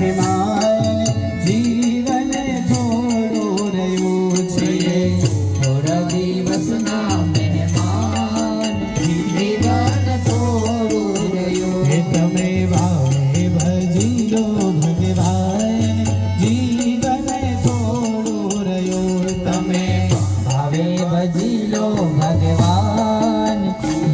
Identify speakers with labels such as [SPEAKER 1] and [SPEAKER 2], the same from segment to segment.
[SPEAKER 1] મહેમાન જીવન થોડું રહ્યું છે
[SPEAKER 2] થોડા દિવસના મહેમાન જીવન થોડું રહ્યું
[SPEAKER 1] હે તમે ભાવે ભજી લો ભગવાન જીવન થોડું રહ્યું તમે
[SPEAKER 2] ભાવે ભજી લો ભગવાન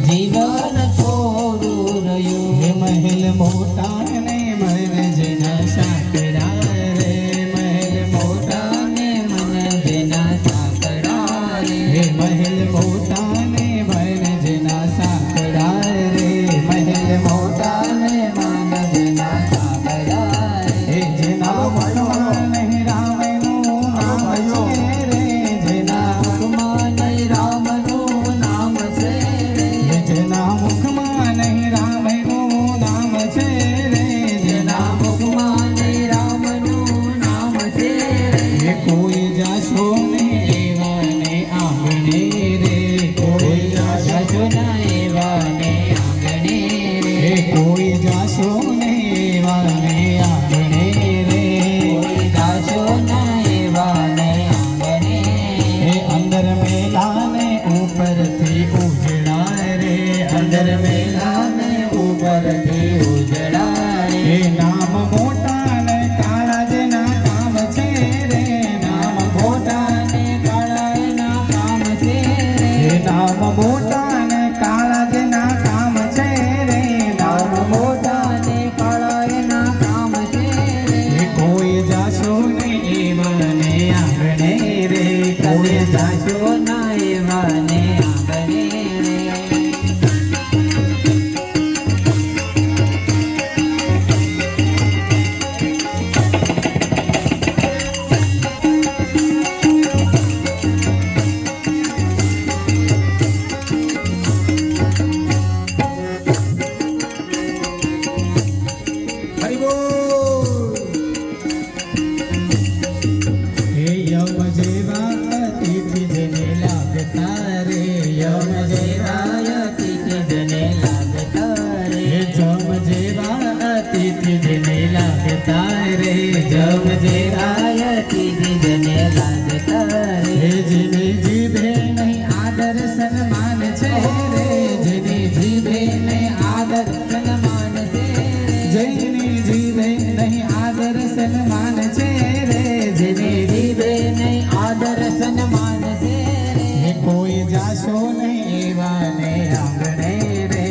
[SPEAKER 2] જીવન થોડું રહ્યું
[SPEAKER 1] હે મહેલ મોટા ને મન જેના સાંકડા રે મહેલ મોટા
[SPEAKER 2] ને મન જેના સાંકડા રે
[SPEAKER 1] હે મહેલ મોટા ને મન જેના સાંકડા રે મહેલ મોટા
[SPEAKER 2] ને મન જેના સાંકડા
[SPEAKER 1] હે
[SPEAKER 2] રે
[SPEAKER 1] જેના મનમાં નહીં રામનું નામ છે રે જેના
[SPEAKER 2] મુખમાં નહીં રામનું નામ છે રે
[SPEAKER 1] જેના મુખમાં નહીં રામનું નામ છે રે
[SPEAKER 2] જેના મુખમાં નહીં રામનું નામ છે રે
[SPEAKER 1] એ કોઈ જાશો ને એવાને આંગણે રે કોઈ જાશો
[SPEAKER 2] જજુના એવાને આંગણે
[SPEAKER 1] એ
[SPEAKER 2] રે
[SPEAKER 1] કોઈ જાશો ને એવાને આંગણે રે
[SPEAKER 2] કોઈ દાસો ના એવાને આંગણે
[SPEAKER 1] એ અંદર મેલા ને ઉપરથી ઉજળા રે અંદર મેલા
[SPEAKER 2] ને ઉપરથી ઉજળા
[SPEAKER 1] એ
[SPEAKER 2] રે
[SPEAKER 1] નામ મોટા ને કાળા જેના કામ છે રે નામ મોટા
[SPEAKER 2] ને કાળા એના કામ છે
[SPEAKER 1] એ
[SPEAKER 2] રે
[SPEAKER 1] નામ મોટા ને કાળા જેના કામ છે રે નામ
[SPEAKER 2] નામ મોટા ને કાળા એના કામ છે રે
[SPEAKER 1] એ કોઈ જાશો ને એવાને આંગણે રે કોઈ જાશો
[SPEAKER 2] દાસો ના એવાને આંગણે રે
[SPEAKER 1] હરિ બોલ હે યમ જેવા અતિથિ જેને લાગતા રે યમ જેવા
[SPEAKER 2] તિથિ જને લાગતા રે
[SPEAKER 1] હે જમ જેવા અતિથિ જેને લાગતા રે જમ જેવા
[SPEAKER 2] તિથિ જને લાગતા રે
[SPEAKER 1] હે જેને જીભે નહીં આદર સન્માન છે રે જેને જીભે નહીં આદર
[SPEAKER 2] સન્માન છે રે
[SPEAKER 1] જેની જીભે નહીં આદર સન્માન છે રે જેને
[SPEAKER 2] જીવે નહીં આદર સન્માન છે
[SPEAKER 1] હે કોઈ જાશો નહીં એવાને આંગણે રે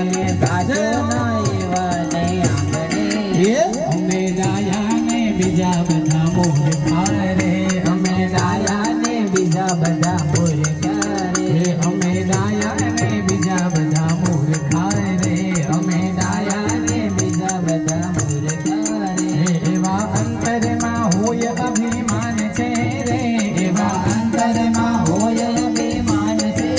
[SPEAKER 2] રે દાસો ના એવાને આંગણે
[SPEAKER 1] એ અમે દાયા ને બીજા બધા મૂર્ખા રે અમે દાયા
[SPEAKER 2] દાયા ને બીજા બધા મૂર્ખા
[SPEAKER 1] હે
[SPEAKER 2] રે
[SPEAKER 1] અમે દાયા ને બીજા બધા મૂર્ખા રે અમે દાયા
[SPEAKER 2] દાયા ને બીજા બધા મૂર્ખા રે
[SPEAKER 1] હે એવા અંતરમાં હોય અભિમાન છે રે એવા અંતરમાં
[SPEAKER 2] હોય અભિમાન છે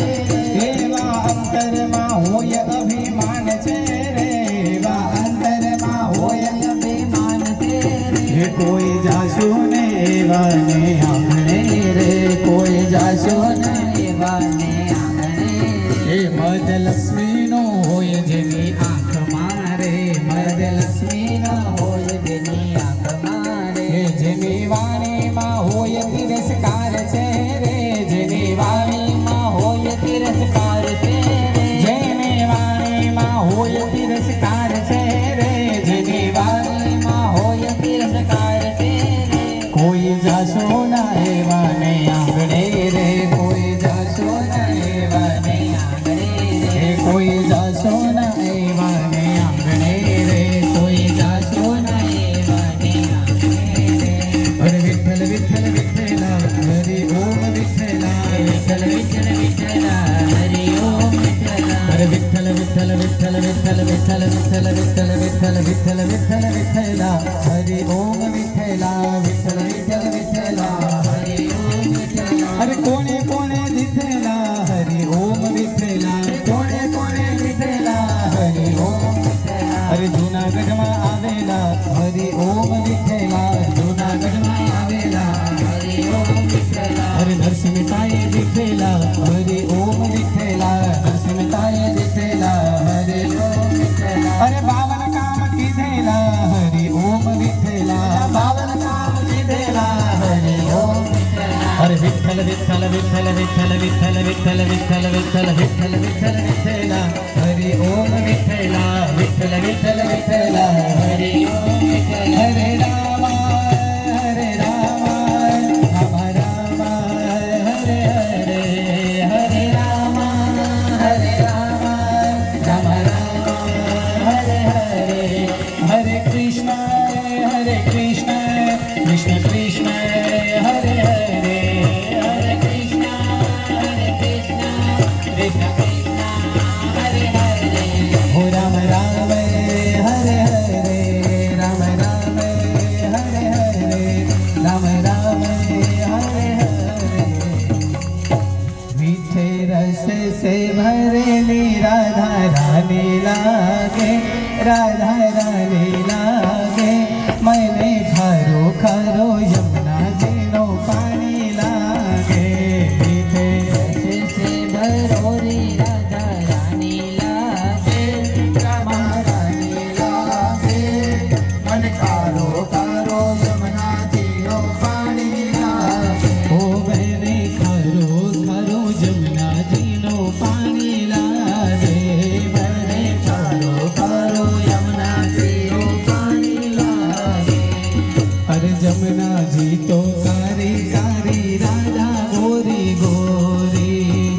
[SPEAKER 1] એવા અંતરમાં હોય અભિમાન છે રે એવા અંતરમાં હોય
[SPEAKER 2] અભિમાન છે
[SPEAKER 1] હે કોઈ જાશો ને એવાને આંગણે રે કોઈ જાશો ને
[SPEAKER 2] એવાને આંગણે
[SPEAKER 1] એ મદ લક્ષ્મીનો હોય જેની આંખ મારે મદ લક્ષ્મી
[SPEAKER 2] ન હોય જેની આંખ મારે
[SPEAKER 1] હે જેની વાણીમાં હોય તિરસ્કાર છે રે જેની વાણીમાં
[SPEAKER 2] હોય તિરસ્કાર છે રે
[SPEAKER 1] જેની વાણીમાં હોય તિરસ્કાર છે રે જેની વાણીમાં
[SPEAKER 2] હોય તિરસ્કાર છે રે
[SPEAKER 1] કોઈ જાશો ના એવાને આંગણે રે કોઈ જાશો ના એવાને
[SPEAKER 2] આંગણે
[SPEAKER 1] હે
[SPEAKER 2] રે
[SPEAKER 1] કોઈ જાશો ના એવાને આંગણે રે કોઈ જાશો ના
[SPEAKER 2] એવાને આંગણે રે
[SPEAKER 1] હરે વિઠ્ઠલ વિઠ્ઠલ વિઠ્ઠલા હરિ ઓમ વિઠ્ઠલા
[SPEAKER 2] વિઠ્ઠલ વિઠ્ઠલ વિઠ્ઠલા હરિ ઓમ વિઠ્ઠલા
[SPEAKER 1] હરે વિઠ્ઠલ વિઠ્ઠલ વિઠ્ઠલ વિઠ્ઠલ વિઠ્ઠલ વિઠ્ઠલ વિઠ્ઠલ વિઠ્ઠલ વિઠ્ઠલ વિઠ્ઠલ વિઠ્ઠલા હરિ ઓમ વિઠ્ઠલા વિઠ્ઠલ વિઠ્ઠલ વિઠ્ઠલા
[SPEAKER 2] હરિ ઓમ વિઠ્ઠલા
[SPEAKER 1] અરે કોણે કોણે દીધેલા હરિ ઓમ વિઠ્ઠલા કોણે કોણે દીધેલા હરિ ઓમ
[SPEAKER 2] વિઠ્ઠલા
[SPEAKER 1] અરે જૂનાગઢમાં આવેલા હરિ ઓમ વિઠ્ઠલા જૂનાગઢમાં આવેલા
[SPEAKER 2] હરિ ઓમ વિઠ્ઠલા
[SPEAKER 1] અરે નરસિંહતાએ દીધેલા હરિ ઓમ વિઠ્ઠલા નરસિંહતાએ દીધેલા હરિ ઓમ
[SPEAKER 2] વિઠ્ઠલા
[SPEAKER 1] અરે બાવન કામ કીધેલા હરિ ઓમ વિઠ્ઠલા विठ्ठल विठ्ठल विठ्ठल विठ्ठल विठ्ठल विठ्ठल विठ्ठल विठ्ठल विठ्ठल विठ्ठल विठ्ठला हरि ओम विठ्ठला विठ्ठल विठ्ठल विठ्ठला हरि ओम विठ्ठल हरे राम राम राम हरे हरे हरे राम राम हरे हरे हरे कृष्ण कृष्ण कृष्ण हरे हरे हरे कृष्ण कृष्ण कृष्ण हरे हरे हो राम राम हरे हरे राम राम हरे हरे राम राम हरे हरे मीठे रस से भरेली राधा रानी लागे राधा रानी लागे मैंने खरो खरो यमुना जीनो पानी लागे मीठे रस से भरोरी राधा रानी लागे रामा रानी लागे मन कारो कारो यमुना जीनो पानी लागे ओ मैंने खरो खरो यमुना जीनो पानी लागे मैंने खरो खरो यमुना जीनो पानी लागे अरे जमुना जी तो कारी कारी राधा गोरी गोरी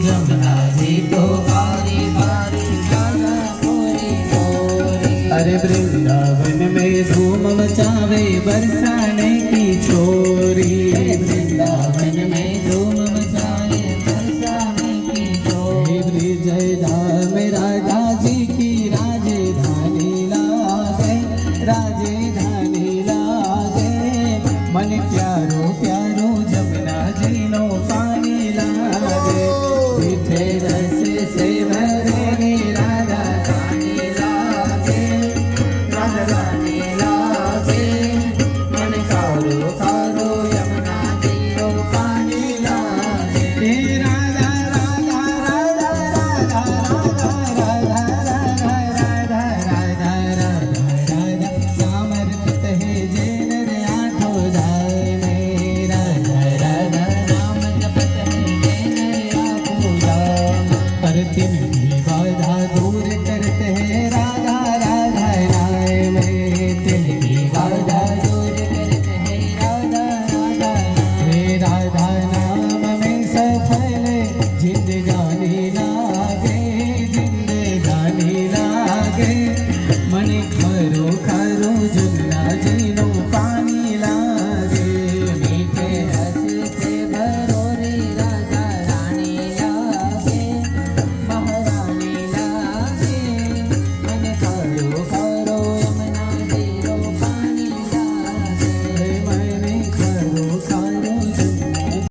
[SPEAKER 1] जमुना जी तो कारी कारी राधा गोरी गोरी अरे वृंदावन में धूम मचावे बरसाने की छोरी वृंदावन में धूम मचावे बरसाने की छोरी विजय धाम राधा जी की राजधानी लागे राजधानी लागे मन प्यार